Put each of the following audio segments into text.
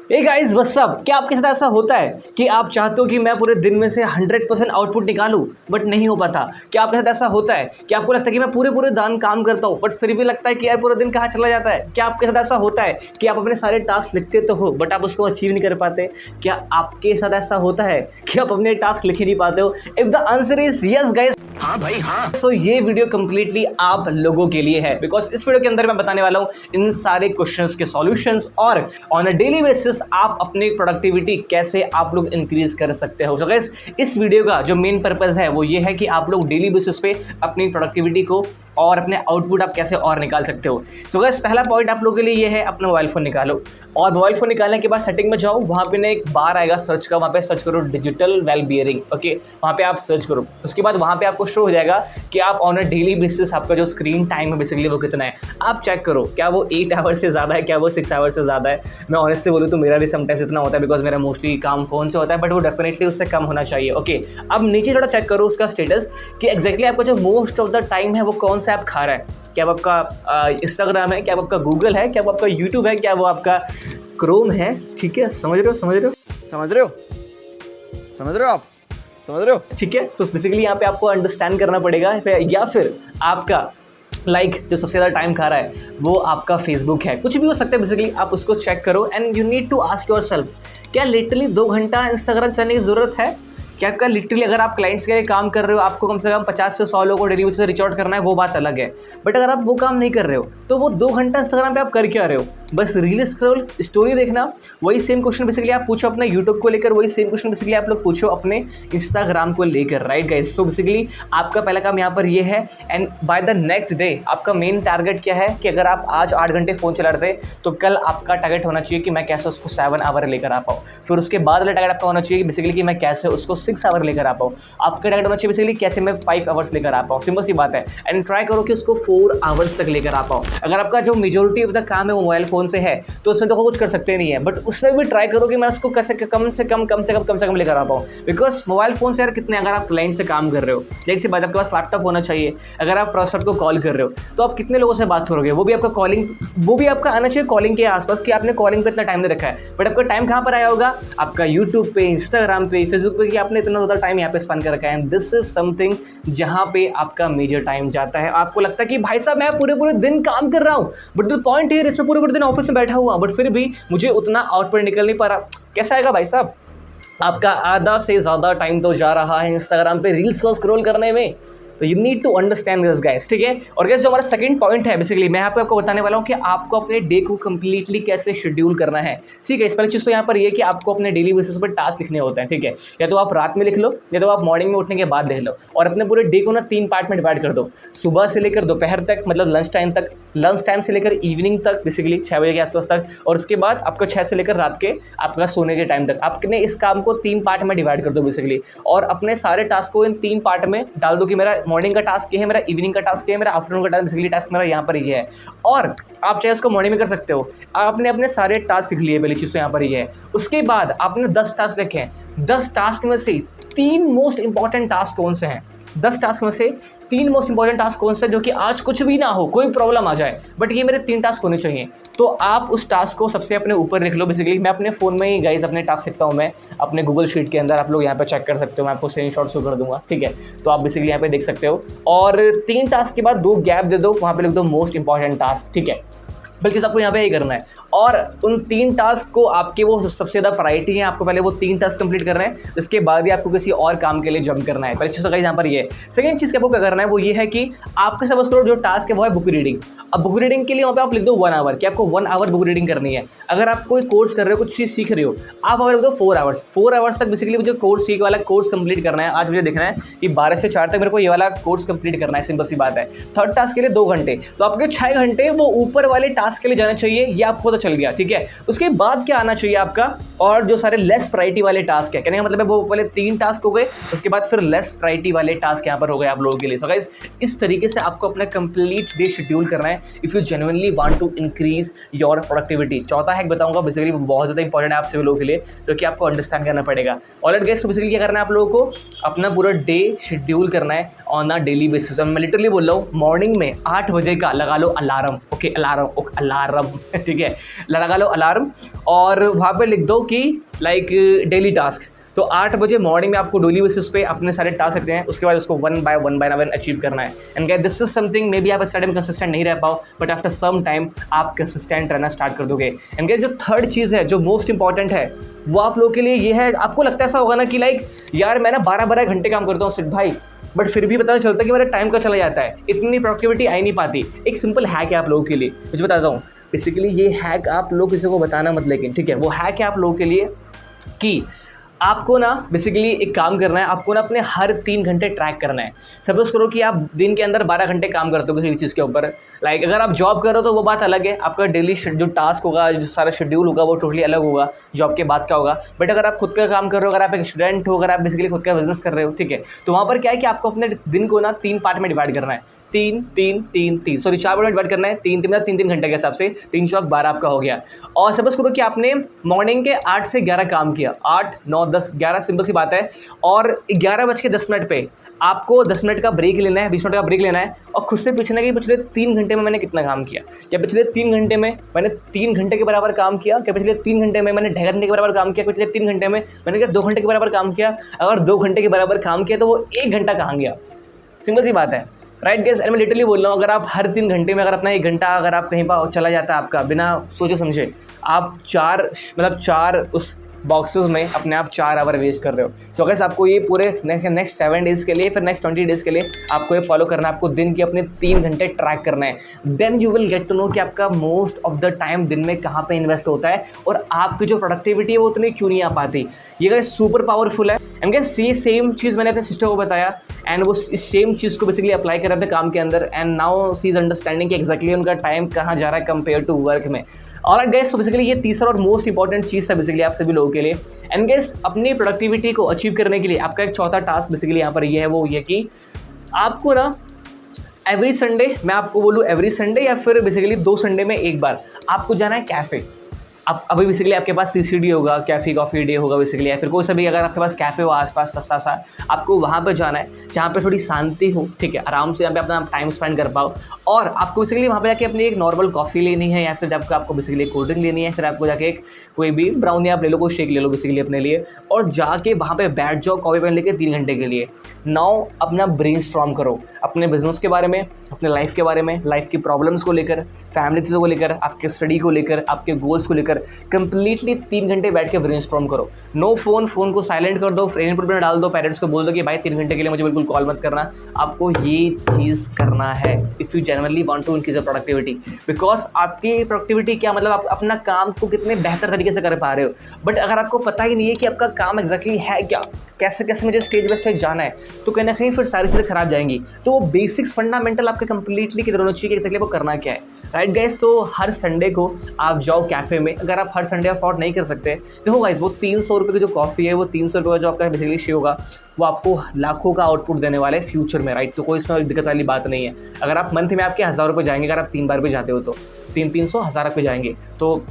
Hey guys what's up. क्या आपके साथ ऐसा होता है कि आप चाहते हो कि मैं पूरे दिन में से 100% आउटपुट निकालूं बट नहीं हो पाता? क्या आपके साथ ऐसा होता है कि आपको लगता है कि मैं पूरे पूरे दिन काम करता हूं बट फिर भी लगता है कि यार पूरा दिन कहाँ चला जाता है? क्या आपके साथ ऐसा होता है कि आप अपने सारे टास्क लिखते तो हो बट आप उसको अचीव नहीं कर पाते? क्या आपके साथ ऐसा होता है कि आप अपने टास्क लिख ही नहीं पाते हो? If the answer is yes guys, हाँ भाई हाँ, सो ये वीडियो कंप्लीटली आप लोगों के लिए है बिकॉज इस वीडियो के अंदर मैं बताने वाला हूं इन सारे क्वेश्चंस के सॉल्यूशंस और ऑन अ डेली बेसिस आप अपनी प्रोडक्टिविटी कैसे आप लोग इंक्रीज कर सकते हो। सो गाइस इस वीडियो का जो मेन पर्पस है वो ये है कि आप लोग डेली बेसिस पे अपनी प्रोडक्टिविटी को और अपने आउटपुट आप कैसे और निकाल सकते हो। सो गाइस पहला पॉइंट आप लोगों के लिए ये है, अपना मोबाइल फोन निकालो और मोबाइल फोन निकालने के बाद सेटिंग में जाओ, वहाँ पे ना एक बार आएगा सर्च का, वहाँ पे सर्च करो डिजिटल वेल बियरिंग। ओके, वहाँ पे आप सर्च करो, उसके बाद वहाँ पे आपको शो हो जाएगा कि आप ऑन अ डेली बेसिस आपका जो स्क्रीन टाइम है बेसिकली वो कितना है। आप चेक करो क्या वो 8 आवर से ज़्यादा है, क्या वो 6 आवर से ज़्यादा है। मैं ऑनेस्टली बोलूँ तो मेरा भी समटाइम्स इतना होता है बिकॉज मेरा मोस्टली काम फोन से होता है, बट वो डेफिनेटली उससे कम होना चाहिए। ओके, अब नीचे थोड़ा चेक करो उसका स्टेटस कि एक्जैक्टली आपका जो मोस्ट ऑफ द टाइम है वो कौन सा ऐप खा रहा है। क्या वो आपका इंस्टाग्राम है, क्या वो आपका गूगल है, क्या वो आपका यूट्यूब है, क्या वो आपका क्रोम है? ठीक है, समझ रहे हो आप समझ रहे हो? ठीक है। सो बेसिकली यहाँ पे आपको अंडरस्टैंड करना पड़ेगा, या फिर आपका जो सबसे ज़्यादा टाइम खा रहा है वो आपका फेसबुक है। कुछ भी हो सकता है, बेसिकली आप उसको चेक करो and you need to ask yourself, क्या लिटरली 2 घंटा इंस्टाग्राम चलाने की ज़रूरत है? क्या आपका लिटरली अगर आप क्लाइंट्स के लिए काम कर रहे हो, आपको कम से कम 50 से 100 लोगों को डेली बेसिस पे रीच आउट करना है, वो बात अलग है। बट अगर आप वो काम नहीं कर रहे हो तो वो 2 घंटा इंस्टाग्राम पे आप कर क्या रहे हो? बस रील स्क्रॉल, स्टोरी देखना। वही सेम क्वेश्चन बेसिकली आप पूछो अपने यूट्यूब को लेकर, वही सेम क्वेश्चन बेसिकली आप लोग पूछो अपने इंस्टाग्राम को लेकर, राइट गाइस? सो बेसिकली आपका पहला काम यहाँ पर ये है and by the next day आपका मेन टारगेट क्या है कि अगर आप आज 8 घंटे फोन चला रहे थे तो कल आपका टारगेट होना चाहिए कि मैं कैसे उसको 7 आवर लेकर आ पाऊँ। फिर उसके बाद वाला टारगेट आपका होना चाहिए बेसिकली कि मैं कैसे उसको 6 आवर लेकर आ पाऊँ। आपका टारगेट होना चाहिए बेसिकली कैसे मैं 5 आवर्स लेकर आ पाऊँ। सिंपल सी बात है एंड ट्राई करो कि उसको 4 आवर्स तक लेकर आ पाओ। अगर आपका जो मेजोरिटी ऑफ द काम है वो मोबाइल फोन से है तो उसमें तो कुछ कर सकते नहीं है, बट उसमें भी ट्राई करो कि मैं उसको कैसे कम से कम लेकर आ पाऊँ। बिकॉज मोबाइल फोन से यार कितने, अगर आप क्लाइंट से काम कर रहे हो, जैसे बात आपके पास लैपटॉप होना चाहिए, अगर आप प्रोस्पेक्ट को कॉल कर रहे हो तो आप कितने लोगों से बात करोगे? वो भी आपका आना चाहिए कॉलिंग के आसपास कि आपने कॉलिंग पे इतना टाइम दे रखा है। बट आपका टाइम कहाँ पर आया होगा? आपका यूट्यूब पे, इंस्टाग्राम पे, फेसबुक पे, कि आपने इतना ज़्यादा टाइम यहाँ पे स्पेंड कर रखा है। एंड दिस इज समथिंग जहाँ पे आपका मेजर टाइम जाता है। आपको लगता है कि भाई साहब मैं पूरे दिन काम कर रहा हूँ, बट द पॉइंट हियर इसमें पूरे दिन ऑफिस में बैठा हुआ बट फिर भी मुझे उतना आउटपुट निकल नहीं पा रहा। कैसा आएगा भाई साहब? आपका आधा से ज़्यादा टाइम तो जा रहा है इंस्टाग्राम पे रील्स को स्क्रॉल करने में। तो you need to understand this guys, ठीक है? और गाइस जो हमारा सेकंड पॉइंट है बेसिकली मैं यहाँ पे आपको बताने वाला हूँ कि आपको अपने डे को कंप्लीटली कैसे शेड्यूल करना है। ठीक है, इस पहली चीज़ तो यहाँ पर ये कि आपको अपने डेली बेसिस पर टास्क लिखने होते हैं, ठीक है? या तो आप रात में लिख लो या तो आप मॉर्निंग में उठने के बाद लिख लो और अपने पूरे डे को ना 3 पार्ट में डिवाइड कर दो। सुबह से लेकर दोपहर तक, मतलब लंच टाइम तक, लंच टाइम से लेकर इवनिंग तक, बेसिकली 6 बजे के आसपास तक, और उसके बाद आपको 6 से लेकर रात के आपका सोने के टाइम तक आपने इस काम को 3 पार्ट में डिवाइड कर दो बेसिकली। और अपने सारे टास्क को इन 3 पार्ट में डाल दो कि मेरा मॉर्निंग का टास्क ये है, मेरा इवनिंग का टास्क ये है, मेरा आफ्टरनून का टास्क, बेसिकली टास्क मेरा यहाँ पर ये है। और आप चाहे इसको मॉर्निंग में कर सकते हो। आपने अपने सारे टास्क लिख लिए, पहली चीज़ तो यहाँ पर ये है। उसके बाद आपने 10 टास्क लिखे हैं। 10 टास्क में से 3 मोस्ट इंपॉर्टेंट टास्क कौन से हैं? 10 टास्क में से 3 मोस्ट इंपॉर्टेंट टास्क कौन से जो कि आज कुछ भी ना हो, कोई प्रॉब्लम आ जाए, बट ये मेरे 3 टास्क होने चाहिए। तो आप उस टास्क को सबसे अपने ऊपर लिख लो। बेसिकली मैं अपने फ़ोन में ही गाइस अपने टास्क लिखता हूँ, मैं अपने गूगल शीट के अंदर, आप लोग यहाँ पे चेक कर सकते हो, मैं आपको स्क्रीनशॉट शो कर दूंगा, ठीक है? तो आप बेसिकली यहाँ पे देख सकते हो। और 3 टास्क के बाद 2 गैप दे दो, वहाँ पे लिख दो मोस्ट इंपॉर्टेंट टास्क, ठीक है? बल्कि आपको यहाँ पे यही करना है। और उन 3 टास्क को आपके वो सबसे ज़्यादा प्रायोरिटी है, आपको पहले वो 3 टास्क कंप्लीट करना है, उसके बाद ही आपको किसी और काम के लिए जंप करना है। पहली चीज़ तो गाइस यहाँ पर ये है। सेकंड चीज़ आपको क्या करना है वो ये है कि आपके समझ करो जो टास्क है वो है बुक रीडिंग। अब बुक रीडिंग के लिए वहाँ पे आप लिख दो 1 आवर, कि आपको 1 आवर बुक रीडिंग करनी है। अगर आप कोई कोर्स कर रहे हो, कुछ चीज़ सीख रहे हो, आप अगर लिख दो 4 आवर्स। 4 आवर्स तक बेसिकली मुझे कोर्स कंप्लीट करना है। आज मुझे देखना है कि 12 से 4 तक मेरे को ये वाला कोर्स कंप्लीट करना है, सिंपल सी बात है। थर्ड टास्क के लिए 2 घंटे, तो आपके 6 घंटे वो ऊपर वाले टास्क के लिए जाना चाहिए, ये आपको पता चल गया, ठीक है? उसके बाद क्या आना चाहिए आपका? और जो सारे लेस प्रायोरिटी वाले टास्क है, कहने का मतलब है वो पहले 3 टास्क हो गए, उसके बाद फिर लेस प्रायोरिटी वाले टास्क यहाँ पर हो गए आप लोगों के लिए। सो गाइस इस तरीके से आपको अपना कंप्लीट डे शेड्यूल करना है if you genuinely want to increase your productivity. चौथा हैक बताऊंगा बेसिकली बहुत ज़्यादा इंपॉर्टेंट है आप सभी लोगों के लिए, जो कि आपको अंडरस्टैंड करना पड़ेगा। ऑलराइट गाइस, तो बेसिकली क्या करना है आप लोगों को, अपना पूरा डे शेड्यूल करना है ऑन अ डेली बेसिस। मैं लिटरली बोल रहा हूँ, मॉर्निंग में 8 बजे का लगा लो अलार्म, ओके अलार्म ठीक है, लगा लो अलार्म और वहाँ पे लिख दो कि लाइक डेली टास्क। तो 8 बजे मॉर्निंग में आपको डेली बेसिस पे अपने सारे टास्क रखते हैं, उसके बाद उसको वन बाय वन अचीव करना है। And guys this is something, may be आप स्टार्टिंग में कंसिस्टेंट नहीं रह पाओ, बट आफ्टर सम टाइम आप कंसिस्टेंट रहना स्टार्ट कर दोगे। एंड गाइस जो थर्ड चीज़ है जो मोस्ट इंपॉर्टेंट है वो आप लोगों के लिए ये है, आपको लगता है ऐसा होगा ना कि लाइक यार मैं ना 12-12 घंटे काम करता हूँ सिर्फ भाई, बट फिर भी पता नहीं चलता कि मेरा टाइम का चला जाता है, इतनी प्रोडक्टिविटी आई नहीं पाती। एक सिंपल हैक है आप लोगों के लिए, मुझे बताता हूँ। बेसिकली ये हैक आप लोग किसी को बताना मत, लेकिन ठीक है, वो हैक है आप लोगों के लिए कि आपको ना बेसिकली एक काम करना है, आपको ना अपने हर 3 घंटे ट्रैक करना है। सपोज करो कि आप दिन के अंदर 12 घंटे काम करते हो किसी भी चीज़ के ऊपर, लाइक अगर आप जॉब कर रहे हो तो वो बात अलग है, आपका डेली जो टास्क होगा, जो सारा शेड्यूल होगा वो टोटली अलग होगा, जॉब के बाद का होगा। बट अगर आप खुद का काम कर रहे हो, अगर आप एक स्टूडेंट हो, अगर आप बेसिकली खुद का बिजनेस कर रहे हो, ठीक है, तो वहाँ पर क्या है कि आपको अपने दिन को ना 3 पार्ट में डिवाइड करना है। 4 पार्ट में डिवाइड करना है, 3 घंटे के हिसाब से, 3 चौक 12 आपका हो गया। और सपोज करो कि आपने मॉर्निंग के 8 से 11 काम किया, 8, 9, 10, 11, सिंपल सी बात है, और 11:10 पे आपको 10 मिनट का ब्रेक लेना है, 20 मिनट का ब्रेक लेना है और खुद से पूछना है कि पिछले 3 घंटे में मैंने कितना काम किया। क्या पिछले 3 घंटे में मैंने 3 घंटे के बराबर काम किया? क्या पिछले 3 घंटे में मैंने 2.5 घंटे के बराबर काम किया? पिछले 3 घंटे में मैंने क्या 2 घंटे के बराबर काम किया? अगर 2 घंटे के बराबर काम किया तो वो 1 घंटा कहाँ गया? सिंपल सी बात है, राइट गाइस। मैं लिटरली बोल रहा हूँ, अगर आप हर 3 घंटे में अगर अपना 1 घंटा अगर आप कहीं पर चला जाता है आपका बिना सोचे समझे, आप 4 उस बॉक्सेस में अपने आप 4 आवर वेस्ट कर रहे हो। सो गाइस आपको ये पूरे नेक्स्ट 7 डेज़ के लिए, फिर नेक्स्ट 20 डेज़ के लिए आपको ये फॉलो करना है, आपको दिन के अपने 3 घंटे ट्रैक करना है। Then you will get to know कि आपका मोस्ट ऑफ द टाइम दिन में कहाँ पे इन्वेस्ट होता है और आपकी जो प्रोडक्टिविटी है वो उतनी क्यों नहीं आ पाती। ये गाइस सुपर पावरफुल है। एंड गाइस ये सेम चीज़ मैंने अपने सिस्टर को बताया एंड वो इस सेम चीज़ को बेसिकली अप्लाई कर रहे थे काम के अंदर, and now see is understanding कि एक्जैक्टली उनका टाइम कहाँ जा रहा है कंपेयर टू वर्क में। ऑलराइट गाइस, तो बेसिकली ये तीसरा और मोस्ट इंपॉर्टेंट चीज़ था बेसिकली आप सभी लोगों के लिए। एंड गाइस अपनी प्रोडक्टिविटी को अचीव करने के लिए आपका एक चौथा टास्क बेसिकली यहाँ पर ये है, वो ये कि आपको ना एवरी संडे, मैं आपको बोलूँ एवरी संडे या फिर बेसिकली 2 संडे में एक बार आपको जाना है कैफ़े। अब अभी बेसिकली आपके पास CCD होगा, कैफ़े कॉफ़ी डे होगा बेसिकली, या फिर कोई सा भी अगर आपके पास कैफ़े हो आसपास सस्ता सा, आपको वहाँ पे जाना है जहाँ पे थोड़ी शांति हो, ठीक है, आराम से यहाँ पे अपना टाइम स्पेंड कर पाओ। और आपको बेसिकली वहाँ पे जाके अपनी एक नॉर्मल कॉफ़ी लेनी है या फिर आपको बेसिकली कोल्ड ड्रिंक लेनी है, फिर आपको जाके एक कोई भी ब्राउनी आप ले लो, कोई शेक ले लो बेसिकली अपने लिए, और जाके वहाँ पे बैठ जाओ कॉफ़ी पेन लेके 3 घंटे के लिए। नाउ अपना ब्रेनस्टॉर्म करो अपने बिजनेस के बारे में, अपने लाइफ के बारे में, लाइफ की प्रॉब्लम्स को लेकर, फैमिली चीज़ों को लेकर, आपके स्टडी को लेकर, आपके गोल्स को लेकर कंप्लीटली 3 घंटे बैठ के ब्रेनस्टॉर्म करो। नो फोन को साइलेंट कर दो, एयरपोर्ट में डाल दो, पेरेंट्स को बोल दो कि भाई 3 घंटे के लिए मुझे बिल्कुल कॉल मत करना। आपको ये चीज़ करना है if you genuinely want to increase productivity. Because आपकी प्रोडक्टिविटी क्या मतलब, आप अपना काम को कितने बेहतर तरीके से कर पा रहे हो, बट अगर आपको पता ही नहीं है कि आपका काम एग्जैक्टली है क्या, कैसे कैसे मुझे स्टेज बाय स्टेज जाना है, तो कहीं ना कहीं फिर सारी चीज़ें खराब जाएंगी। तो वो बेसिक्स फंडामेंटल आपके कंप्लीटली क्लियर होना चाहिए कि एग्जैक्टली वो करना क्या है। राइट गाइस, तो हर संडे को आप जाओ कैफ़े में। अगर आप हर संडे अफोर्ड नहीं कर सकते, देखो गाइस वो 300 रुपये की जो कॉफ़ी है, वो 300 रुपये का जो आपका बेसिकली शे होगा, वो आपको लाखों का आउटपुट देने वाले फ्यूचर में। राइट, तो कोई इसमें दिक्कत वाली बात नहीं है। अगर आप मंथ में आपके 1000 रुपये जाएंगे, अगर आप 3 बार भी जाते हो तो 300 1000 रुपये जाएंगे, तो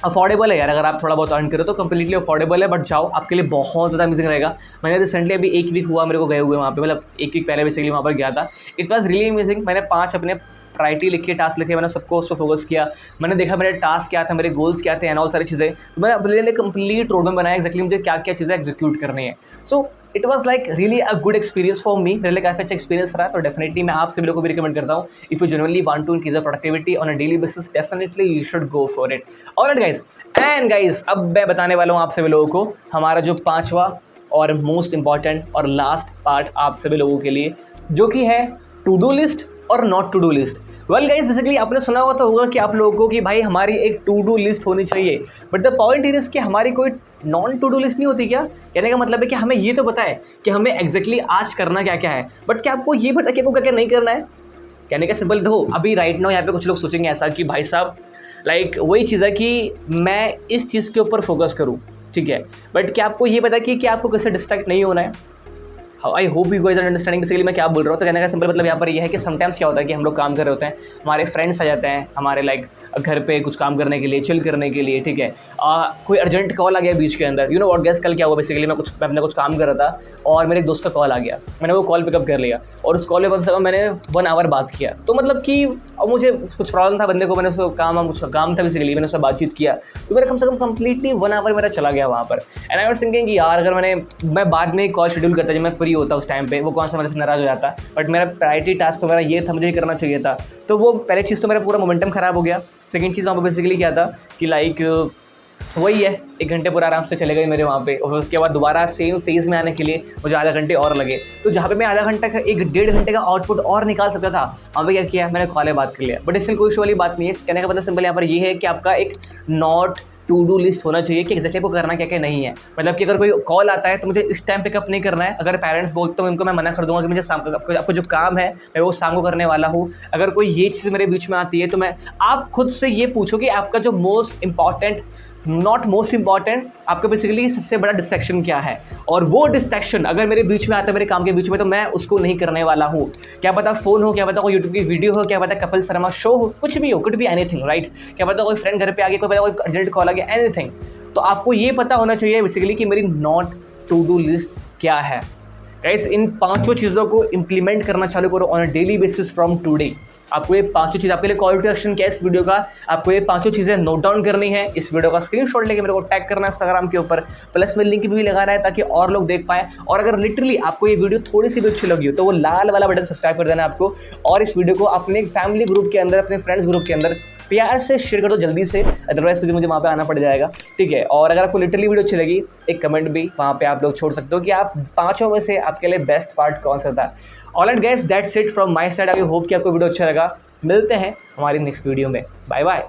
अफोर्डेबल है यार। अगर आप थोड़ा बहुत अर्न करो तो कंप्लीटली अफोर्डेबल है, बट जाओ, आपके लिए बहुत ज़्यादा अमेजिंग रहेगा। मैंने रिसेंटली अभी 1 वीक हुआ मेरे को गए हुए वहाँ पे, मतलब 1 वीक पहले बेसिकली वहाँ पर गया था। It was really amazing. मैंने 5 अपने प्रायोरिटी लिखे, टास्क लिखे, मैंने सबको उस पर फोकस किया। मैंने देखा मेरे टास्क क्या था, मेरे गोल्स क्या थे एंड ऑल सारी चीज़ें। तो मैंने अपने लिए कंप्लीट रोड मैप बनाया एक्जैक्टली मुझे क्या क्या चीज़ें एग्जीक्यूट करनी है। So it was like really a good experience for me. मेरे लिए काफ़ी अच्छा एक्सपीरियंस रहा, तो डेफिनेटली मैं आप सभी लोगों को भी रिकमेंड करता हूँ। If you genuinely want to increase productivity on a daily basis, definitely you should go for it. Alright guys, and guys अब मैं बताने वाला हूँ आप सभी लोगों को हमारा जो 5वां और मोस्ट इंपॉर्टेंट और लास्ट पार्ट आप सभी लोगों के लिए, जो कि है टू डू लिस्ट और not to do list. Well guys, basically आपने सुना हुआ तो होगा कि आप लोगों को कि भाई हमारी एक टू डू लिस्ट होनी चाहिए, बट द पॉइंट इज कि हमारी कोई नॉन टू डू लिस्ट नहीं होती क्या। कहने का मतलब है कि हमें ये तो पता है कि हमें एग्जैक्टली आज करना क्या क्या है, बट क्या आपको ये पता कि आपको क्या क्या नहीं करना है। कहने का सिंपल देखो, अभी राइट नाउ यहाँ पे कुछ लोग सोचेंगे ऐसा कि भाई साहब लाइक वही चीज़ है कि मैं इस चीज़ के ऊपर फोकस करूँ, ठीक है। बट क्या आपको ये पता कि आपको किससे डिस्ट्रैक्ट नहीं होना है? I hope you guys are understanding basically मैं क्या बोल रहा हूँ। तो कहने का सिंपल मतलब यहाँ पर ये है कि समटाइम्स क्या होता है कि हम लोग काम कर रहे होते हैं, हमारे फ्रेंड्स आ जाते हैं हमारे लाइक घर पे कुछ काम करने के लिए, चिल करने के लिए, ठीक है। कोई अर्जेंट कॉल आ गया बीच के अंदर, यू नो व्हाट गाइस, कल क्या हुआ बेसिकली, मैं अपने कुछ काम कर रहा था और मेरे एक दोस्त का कॉल आ गया, मैंने वो कॉल पिकअप कर लिया और उस कॉल पे कम से कम मैंने 1 आवर बात किया। तो मतलब कि मुझे कुछ प्रॉब्लम था बंदे को, मैंने उसको कुछ काम था बेसिकली, मैंने उससे बातचीत किया, तो मेरा कम से कम कंप्लीटली 1 आवर मेरा चला गया वहाँ पर। एंड आई वाज थिंकिंग कि यार अगर मैं बाद में कॉल शेड्यूल करता जब मैं फ्री होता उस टाइम पे, वो कौन सा मेरे से नाराज़ हो जाता, बट मेरा प्रायोरिटी टास्क तो मेरा ये था, मुझे ये करना चाहिए था। तो वो पहले चीज़ तो मेरा पूरा मोमेंटम ख़राब हो गया। सेकंड चीज़ वहाँ पर बेसिकली क्या था कि लाइक वही है, 1 घंटे पूरा आराम से चले गए मेरे वहाँ पे, और उसके बाद दोबारा सेम फेज़ में आने के लिए मुझे आधा घंटे और लगे। तो जहाँ पे मैं आधा घंटा का 1-1.5 घंटे का आउटपुट और निकाल सकता था, वहाँ पे क्या किया मैंने, कॉल बात कर लिया। बट इसमें कोई इशू वाली बात नहीं है। कहने का मतलब सिंपल यहाँ पर ये है कि आपका एक नॉट टू डू लिस्ट होना चाहिए कि एक्जैक्टली आपको करना क्या क्या नहीं है। मतलब कि अगर कोई कॉल आता है तो मुझे इस टाइम पिकअप नहीं करना है। अगर पेरेंट्स बोलते हैं उनको मैं मना कर दूंगा कि मुझे आपको जो काम है मैं वो शाम को करने वाला हूँ। अगर कोई ये चीज़ मेरे बीच में आती है तो आप खुद से ये पूछो कि आपका जो नॉट मोस्ट इंपॉर्टेंट आपका बेसिकली सबसे बड़ा डिस्ट्रैक्शन क्या है, और वो डिस्ट्रैक्शन अगर मेरे बीच में आता है, मेरे काम के बीच में, तो मैं उसको नहीं करने वाला हूँ। क्या पता फ़ोन हो, क्या पता कोई यूट्यूब की वीडियो हो, क्या पता कपिल शर्मा शो हो, कुछ भी हो, कुड बी एनीथिंग, राइट। क्या पता कोई फ्रेंड घर पे आ गया, कोई पता कोई अर्जेंट कॉल आ गया, एनीथिंग। तो आपको ये पता होना चाहिए बेसिकली कि मेरी नॉट टू डू लिस्ट क्या है। गाइस, इन 5 चीज़ों को इंप्लीमेंट करना चालू करो on a daily basis from today. आपको ये 5 चीज़, आपके लिए कॉल टू एक्शन क्या है इस वीडियो का, आपको ये 5 चीज़ें नोट डाउन करनी है, इस वीडियो का स्क्रीनशॉट लेके मेरे को टैग करना है इंस्टाग्राम के ऊपर, प्लस में लिंक भी लगाना है ताकि और लोग देख पाए। और अगर लिटरली आपको ये वीडियो थोड़ी सी भी अच्छी लगी हो तो वो लाल वाला बटन सब्सक्राइब कर देना है आपको, और इस वीडियो को अपने फैमिली ग्रुप के अंदर, अपने फ्रेंड्स ग्रुप के अंदर प्यार से शेयर कर दो जल्दी से, अदरवाइज फिर मुझे वहाँ पे आना पड़ जाएगा, ठीक है। और अगर आपको लिटरली वीडियो अच्छी लगी, एक कमेंट भी वहाँ पे आप लोग छोड़ सकते हो कि आप 5 में से आपके लिए बेस्ट पार्ट कौन सा था। Alright guys, that's it from my side. I hope कि आपको वीडियो अच्छा लगा। मिलते हैं हमारी नेक्स्ट वीडियो में। Bye bye.